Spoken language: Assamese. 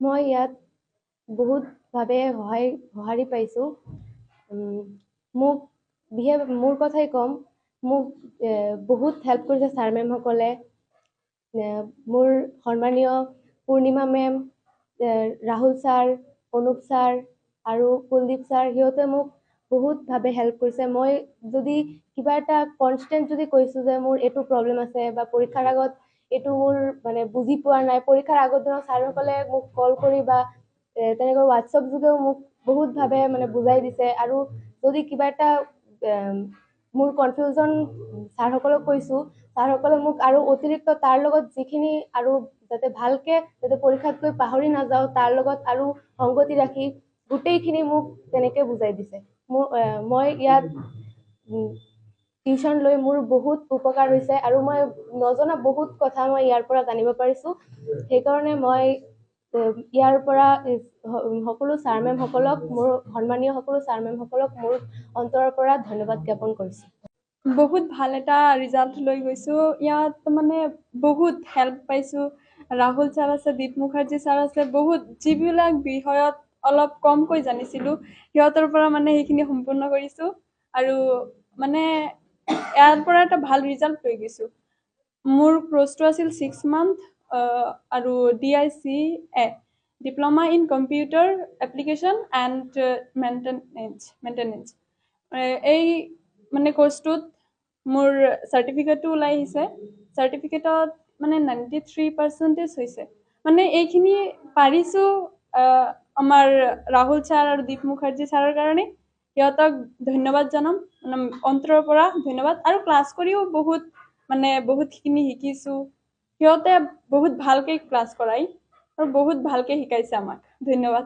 মই ইয়াত বহুত ভাৱে সঁহাৰি পাইছোঁ। মোক মোৰ কথাই ক'ম, মোক বহুত হেল্প কৰিছে ছাৰ মেমসকলে। মোৰ সন্মানীয় Purnima ma'am, Rahul sir, Anup sir আৰু কুলদীপ ছাৰ, সিহঁতে মোক বহুতভাৱে হেল্প কৰিছে। মই যদি কিবা এটা কনষ্টেণ্ট যদি কৈছোঁ যে মোৰ এইটো প্ৰব্লেম আছে বা পৰীক্ষাৰ আগত এইটো মোৰ মানে বুজি পোৱা নাই, পৰীক্ষাৰ আগৰ দিনত ছাৰসকলে মোক কল কৰি বা তেনেকৈ হোৱাটছএপ যোগেও মোক বহুতভাৱে মানে বুজাই দিছে। আৰু যদি কিবা এটা মোৰ কনফিউজন ছাৰসকলক কৈছোঁ, ছাৰসকলে মোক আৰু অতিৰিক্ত তাৰ লগত যিখিনি আৰু যাতে ভালকে যাতে পৰীক্ষাত গৈ পাহৰি নাযাওঁ, তাৰ লগত আৰু সংগতি ৰাখি গোটেইখিনি মোক তেনেকে বুজাই দিছে। মই ইয়াত টিউশ্যন লৈ মোৰ বহুত উপকাৰ হৈছে আৰু মই নজনা বহুত কথা মই ইয়াৰ পৰা জানিব পাৰিছোঁ। সেইকাৰণে মই ইয়াৰ পৰা সকলো ছাৰ মেমসকলক, মোৰ সন্মানীয় সকলো ছাৰ মেমসকলক মোৰ অন্তৰৰ পৰা ধন্যবাদ জ্ঞাপন কৰিছোঁ। বহুত ভাল এটা ৰিজাল্ট লৈ গৈছোঁ। ইয়াত মানে বহুত হেল্প পাইছোঁ। ৰাহুল ছাৰ আছে, দীপ মুখাৰ্জী ছাৰ আছে, বহুত যিবিলাক বিষয়ত অলপ কমকৈ জানিছিলোঁ সিহঁতৰ পৰা মানে সেইখিনি সম্পূৰ্ণ কৰিছোঁ। আৰু মানে ইয়াৰ পৰা এটা ভাল ৰিজাল্ট লৈ গৈছোঁ। মোৰ কোৰ্চটো আছিল 6 মান্থ আৰু DICA, diploma in computer application and maintenance. এই মানে কোৰ্চটোত মোৰ চাৰ্টিফিকেটো ওলাই আহিছে। চাৰ্টিফিকেটত মানে 93% হৈছে। মানে এইখিনি পাৰিছোঁ আমাৰ ৰাহুল ছাৰ আৰু দীপ মুখাৰ্জী ছাৰৰ কাৰণে। সিহঁতক ধন্যবাদ জনাম, মানে অন্তৰৰ পৰা ধন্যবাদ। আৰু ক্লাছ কৰিও বহুতখিনি শিকিছোঁ। সিহঁতে বহুত ভালকৈ ক্লাছ কৰায় আৰু বহুত ভালকৈ শিকাইছে আমাক। ধন্যবাদ।